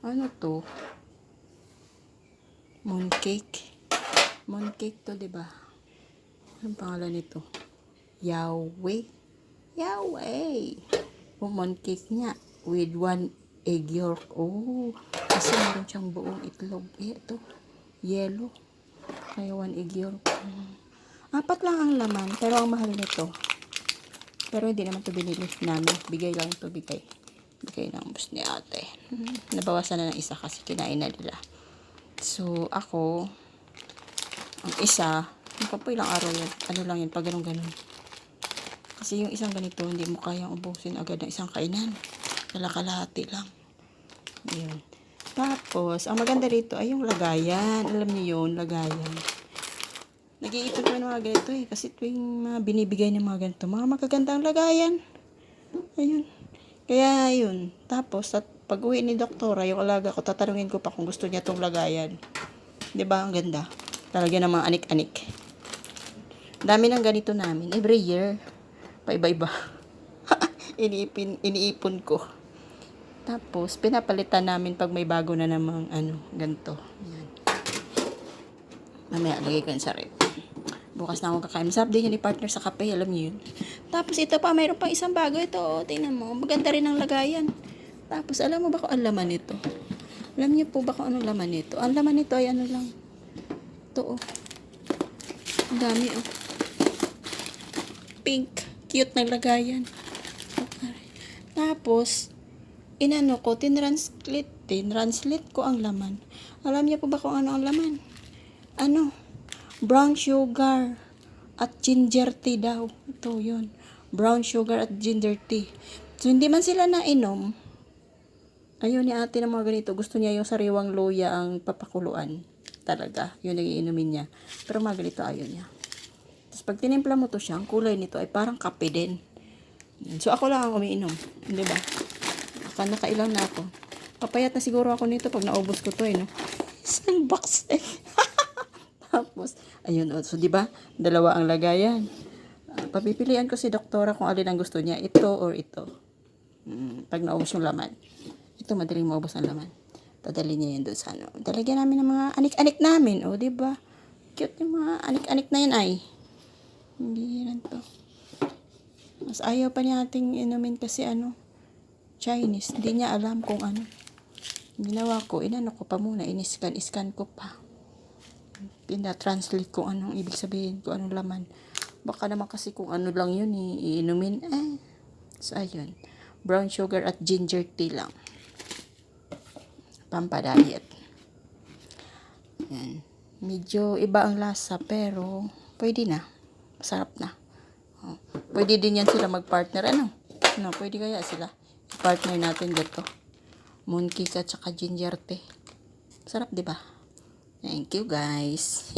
Ano to? Mooncake. Mooncake to, diba? Anong pangalan nito? Yahweh. Yahweh. Mooncake niya. With 1 egg yolk. Oh. Kasi meron siyang buong itlog. Ito. Yellow. Kaya 1 egg yolk. 4 lang ang laman. Pero ang mahal nito. Pero hindi naman to binili namin. Bigay lang to, bigay. Bigay ng boss ni ate. Nabawasan na ng isa kasi kinain na nila. So, ako, ang isa, po ilang araw yan. Ano lang yan, pag ganun-ganun. Kasi yung isang ganito, hindi mo kayang ubusin agad ng isang kainan. Kalahati lang. Ayun. Tapos, ang maganda rito ay yung lagayan. Alam niyo yun, lagayan. Nag-iipon ko ng mga ganito eh. Kasi tuwing binibigay ng mga ganito, mga magagandang lagayan. Ayun. Kaya yun. Tapos, pag uwi ni doktora, yung alaga ko, tatanungin ko pa kung gusto niya tong lagayan. Diba? Ang ganda. Talagyan ng mga anik-anik. Dami ng ganito namin. Every year. Paiba-iba. Iniipon ko. Tapos, pinapalitan namin pag may bago na namang ganito. Yan. Mamaya, lagay ko yun sa rep. Bukas na akong kakain. Masarap din yun ni partner sa kape. Alam niyo yun. Tapos, ito pa. Mayroon pa isang bago ito. O, tingnan mo. Maganda rin ang lagayan. Tapos, alam mo ba kung ang laman nito? Alam niyo po ba kung anong laman nito? Ang laman nito ay ano lang. Ito, oh. Ang dami, oh. Pink. Cute na lagayan. Okay. Tapos, tinranslate ko ang laman. Alam niyo po ba kung ano ang laman? Brown sugar at ginger tea daw. Ito, yun. Brown sugar at ginger tea. So, hindi man sila nainom. Ayaw ni ate ng mga ganito. Gusto niya yung sariwang luya ang papakuluan. Talaga. Yun ang iinumin niya. Pero mga ganito ayaw niya. Tapos pag tinimpla mo to siya, ang kulay nito ay parang kape din. So ako lang ang umiinom. Di ba? Nakailang na ako. Papayat na siguro ako nito pag naubos ko to no? Isang box eh. Tapos, ayun. So di ba? Dalawa ang lagayan. Papipilian ko si doktora kung alin ang gusto niya. Ito or ito. Pag naubos yung laman. Ito, madaling maubos ang laman. Tadali niya yun doon sa Talagyan namin ng mga anik-anik namin. O, diba? Cute yung mga anik-anik na yun ay. Hindi yan to. Mas ayaw pa niya ating inumin kasi Chinese. Hindi niya alam kung ano. Ginawa ko, ko pa muna. Iniscan ko pa. Pina-translate kung anong ibig sabihin, kung anong laman. Baka naman kasi kung ano lang yun, iinumin. So, ayun. Brown sugar at ginger tea lang. Pampa-diet. Yan. Medyo iba ang lasa pero pwede na. Masarap na. Pwede din yan sila mag-partner. Pwede kaya sila. Partner natin dito. Mooncake at saka ginger tea. Sarap, diba? Thank you, guys.